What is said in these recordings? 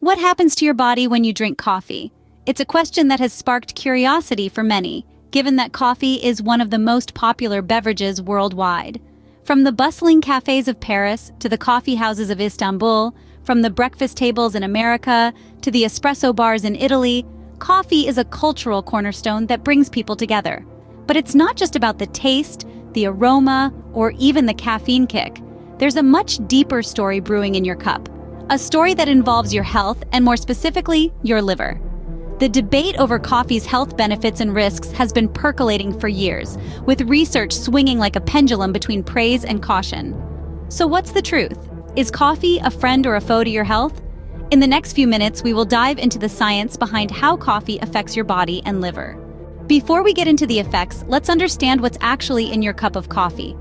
What happens to your body when you drink coffee? It's a question that has sparked curiosity for many, given that coffee is one of the most popular beverages worldwide. From the bustling cafes of Paris to the coffee houses of Istanbul, from the breakfast tables in America to the espresso bars in Italy, coffee is a cultural cornerstone that brings people together. But it's not just about the taste, the aroma, or even the caffeine kick. There's a much deeper story brewing in your cup. A story that involves your health and, more specifically, your liver. The debate over coffee's health benefits and risks has been percolating for years, with research swinging like a pendulum between praise and caution. So what's the truth? Is coffee a friend or a foe to your health? In the next few minutes, we will dive into the science behind how coffee affects your body and liver. Before we get into the effects, let's understand what's actually in your cup of coffee.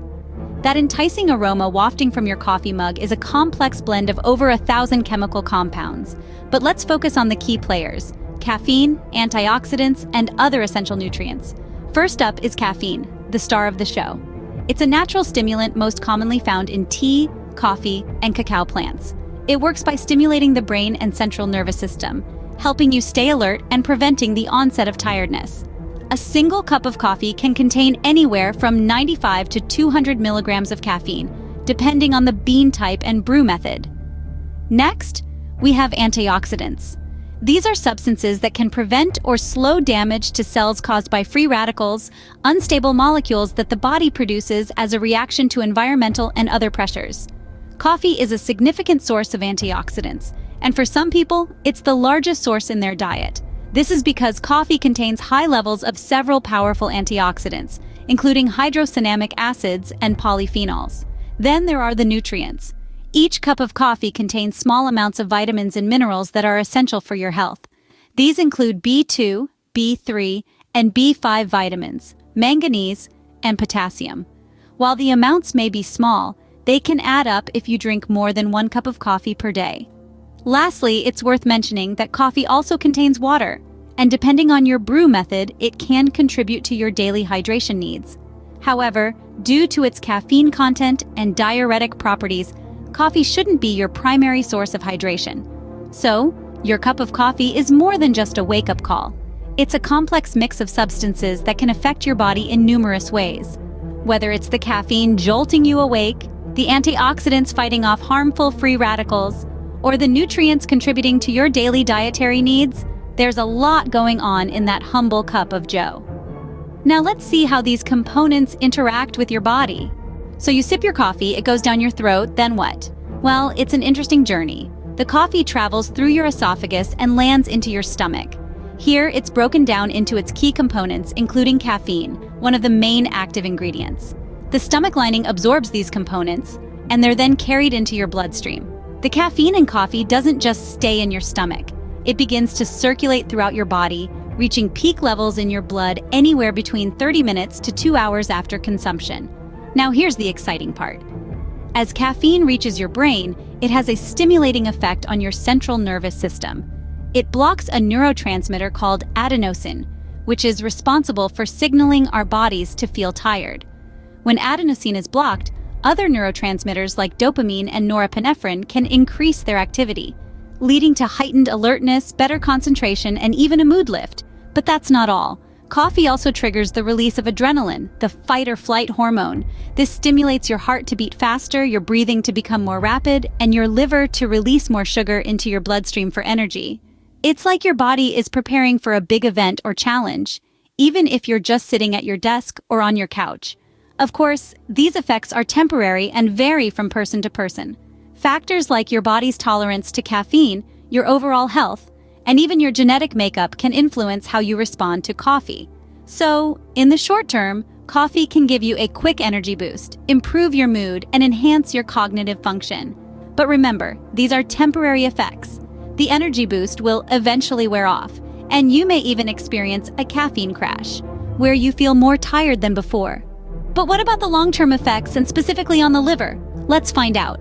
That enticing aroma wafting from your coffee mug is a complex blend of over 1,000 chemical compounds. But let's focus on the key players: caffeine, antioxidants, and other essential nutrients. First up is caffeine, the star of the show. It's a natural stimulant most commonly found in tea, coffee, and cacao plants. It works by stimulating the brain and central nervous system, helping you stay alert and preventing the onset of tiredness. A single cup of coffee can contain anywhere from 95 to 200 milligrams of caffeine, depending on the bean type and brew method. Next, we have antioxidants. These are substances that can prevent or slow damage to cells caused by free radicals, unstable molecules that the body produces as a reaction to environmental and other pressures. Coffee is a significant source of antioxidants, and for some people, it's the largest source in their diet. This is because coffee contains high levels of several powerful antioxidants, including hydrocinamic acids and polyphenols. Then there are the nutrients. Each cup of coffee contains small amounts of vitamins and minerals that are essential for your health. These include B2, B3, and B5 vitamins, manganese, and potassium. While the amounts may be small, they can add up if you drink more than 1 cup of coffee per day. Lastly, it's worth mentioning that coffee also contains water, and depending on your brew method, it can contribute to your daily hydration needs. However, due to its caffeine content and diuretic properties, coffee shouldn't be your primary source of hydration. So, your cup of coffee is more than just a wake-up call. It's a complex mix of substances that can affect your body in numerous ways. Whether it's the caffeine jolting you awake, the antioxidants fighting off harmful free radicals, or the nutrients contributing to your daily dietary needs, there's a lot going on in that humble cup of joe. Now let's see how these components interact with your body. So you sip your coffee, it goes down your throat, then what? Well, it's an interesting journey. The coffee travels through your esophagus and lands into your stomach. Here, it's broken down into its key components, including caffeine, one of the main active ingredients. The stomach lining absorbs these components, and they're then carried into your bloodstream. The caffeine in coffee doesn't just stay in your stomach. It begins to circulate throughout your body, reaching peak levels in your blood anywhere between 30 minutes to 2 hours after consumption. Now here's the exciting part. As caffeine reaches your brain, it has a stimulating effect on your central nervous system. It blocks a neurotransmitter called adenosine, which is responsible for signaling our bodies to feel tired. When adenosine is blocked, other neurotransmitters like dopamine and norepinephrine can increase their activity, leading to heightened alertness, better concentration, and even a mood lift. But that's not all. Coffee also triggers the release of adrenaline, the fight-or-flight hormone. This stimulates your heart to beat faster, your breathing to become more rapid, and your liver to release more sugar into your bloodstream for energy. It's like your body is preparing for a big event or challenge, even if you're just sitting at your desk or on your couch. Of course, these effects are temporary and vary from person to person. Factors like your body's tolerance to caffeine, your overall health, and even your genetic makeup can influence how you respond to coffee. So, in the short term, coffee can give you a quick energy boost, improve your mood, and enhance your cognitive function. But remember, these are temporary effects. The energy boost will eventually wear off, and you may even experience a caffeine crash, where you feel more tired than before. But what about the long-term effects, and specifically on the liver? Let's find out.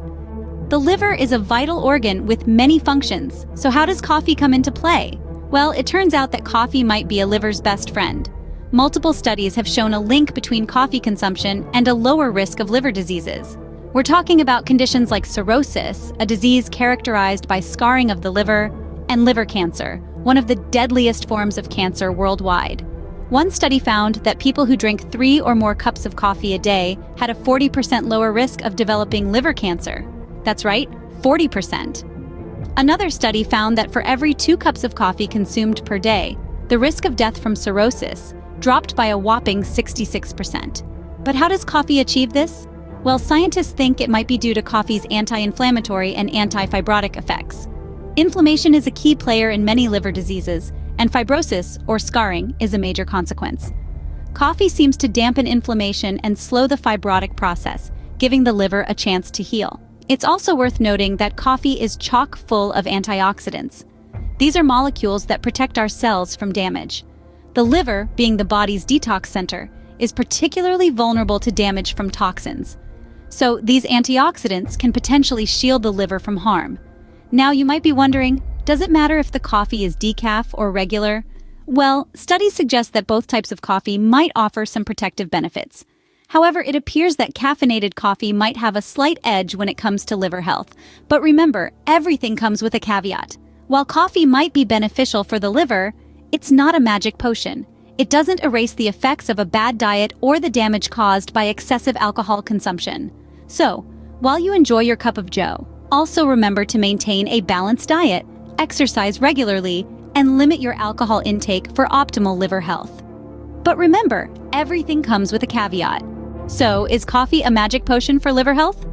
The liver is a vital organ with many functions, so how does coffee come into play? Well, it turns out that coffee might be a liver's best friend. Multiple studies have shown a link between coffee consumption and a lower risk of liver diseases. We're talking about conditions like cirrhosis, a disease characterized by scarring of the liver, and liver cancer, one of the deadliest forms of cancer worldwide. One study found that people who drank 3 or more cups of coffee a day had a 40% lower risk of developing liver cancer. That's right, 40%. Another study found that for every 2 cups of coffee consumed per day, the risk of death from cirrhosis dropped by a whopping 66%. But how does coffee achieve this? Well, scientists think it might be due to coffee's anti-inflammatory and anti-fibrotic effects. Inflammation is a key player in many liver diseases, and fibrosis, or scarring, is a major consequence. Coffee seems to dampen inflammation and slow the fibrotic process, giving the liver a chance to heal. It's also worth noting that coffee is chock full of antioxidants. These are molecules that protect our cells from damage. The liver, being the body's detox center, is particularly vulnerable to damage from toxins. So these antioxidants can potentially shield the liver from harm. Now you might be wondering, does it matter if the coffee is decaf or regular? Well, studies suggest that both types of coffee might offer some protective benefits. However, it appears that caffeinated coffee might have a slight edge when it comes to liver health. But remember, everything comes with a caveat. While coffee might be beneficial for the liver, it's not a magic potion. It doesn't erase the effects of a bad diet or the damage caused by excessive alcohol consumption. So, while you enjoy your cup of joe, also remember to maintain a balanced diet, exercise regularly, and limit your alcohol intake for optimal liver health. But remember, everything comes with a caveat. So, is coffee a magic potion for liver health?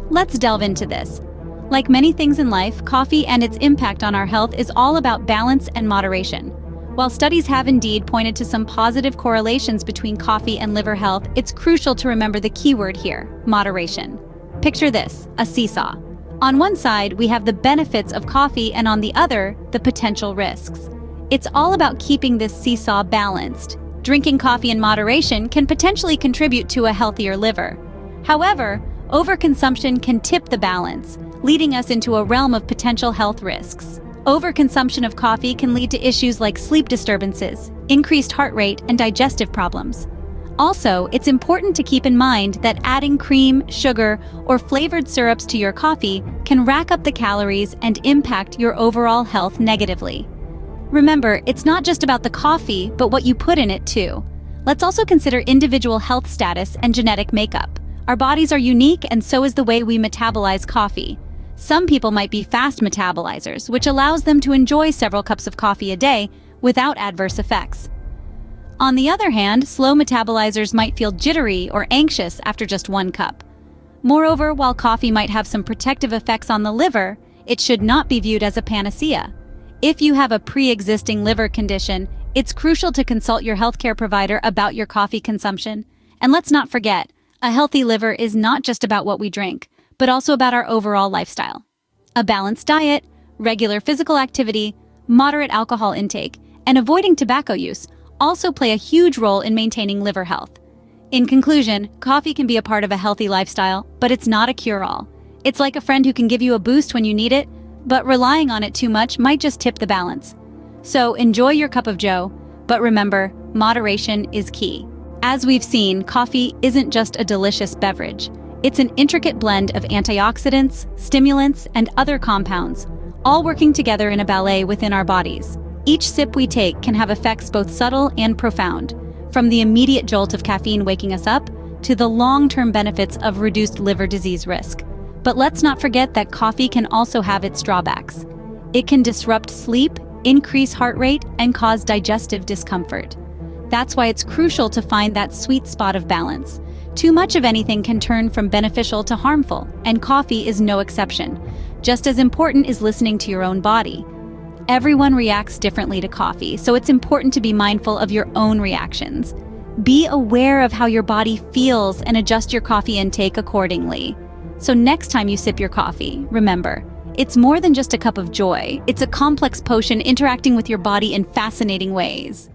Let's delve into this. Like many things in life, coffee and its impact on our health is all about balance and moderation. While studies have indeed pointed to some positive correlations between coffee and liver health, it's crucial to remember the key word here: moderation. Picture this, a seesaw. On one side, we have the benefits of coffee, and on the other, the potential risks. It's all about keeping this seesaw balanced. Drinking coffee in moderation can potentially contribute to a healthier liver. However, overconsumption can tip the balance, leading us into a realm of potential health risks. Overconsumption of coffee can lead to issues like sleep disturbances, increased heart rate, and digestive problems. Also, it's important to keep in mind that adding cream, sugar, or flavored syrups to your coffee can rack up the calories and impact your overall health negatively. Remember, it's not just about the coffee, but what you put in it too. Let's also consider individual health status and genetic makeup. Our bodies are unique, and so is the way we metabolize coffee. Some people might be fast metabolizers, which allows them to enjoy several cups of coffee a day without adverse effects. On the other hand, slow metabolizers might feel jittery or anxious after just 1 cup. Moreover, while coffee might have some protective effects on the liver, it should not be viewed as a panacea. If you have a pre-existing liver condition, it's crucial to consult your healthcare provider about your coffee consumption. And let's not forget, a healthy liver is not just about what we drink, but also about our overall lifestyle. A balanced diet, regular physical activity, moderate alcohol intake, and avoiding tobacco use also play a huge role in maintaining liver health. In conclusion, coffee can be a part of a healthy lifestyle, but it's not a cure-all. It's like a friend who can give you a boost when you need it, but relying on it too much might just tip the balance. So enjoy your cup of joe, but remember, moderation is key. As we've seen, coffee isn't just a delicious beverage. It's an intricate blend of antioxidants, stimulants, and other compounds, all working together in a ballet within our bodies. Each sip we take can have effects both subtle and profound, from the immediate jolt of caffeine waking us up to the long-term benefits of reduced liver disease risk. But let's not forget that coffee can also have its drawbacks. It can disrupt sleep, increase heart rate, and cause digestive discomfort. That's why it's crucial to find that sweet spot of balance. Too much of anything can turn from beneficial to harmful, and coffee is no exception. Just as important is listening to your own body. Everyone reacts differently to coffee, so it's important to be mindful of your own reactions. Be aware of how your body feels and adjust your coffee intake accordingly. So next time you sip your coffee, remember, it's more than just a cup of joy. It's a complex potion interacting with your body in fascinating ways.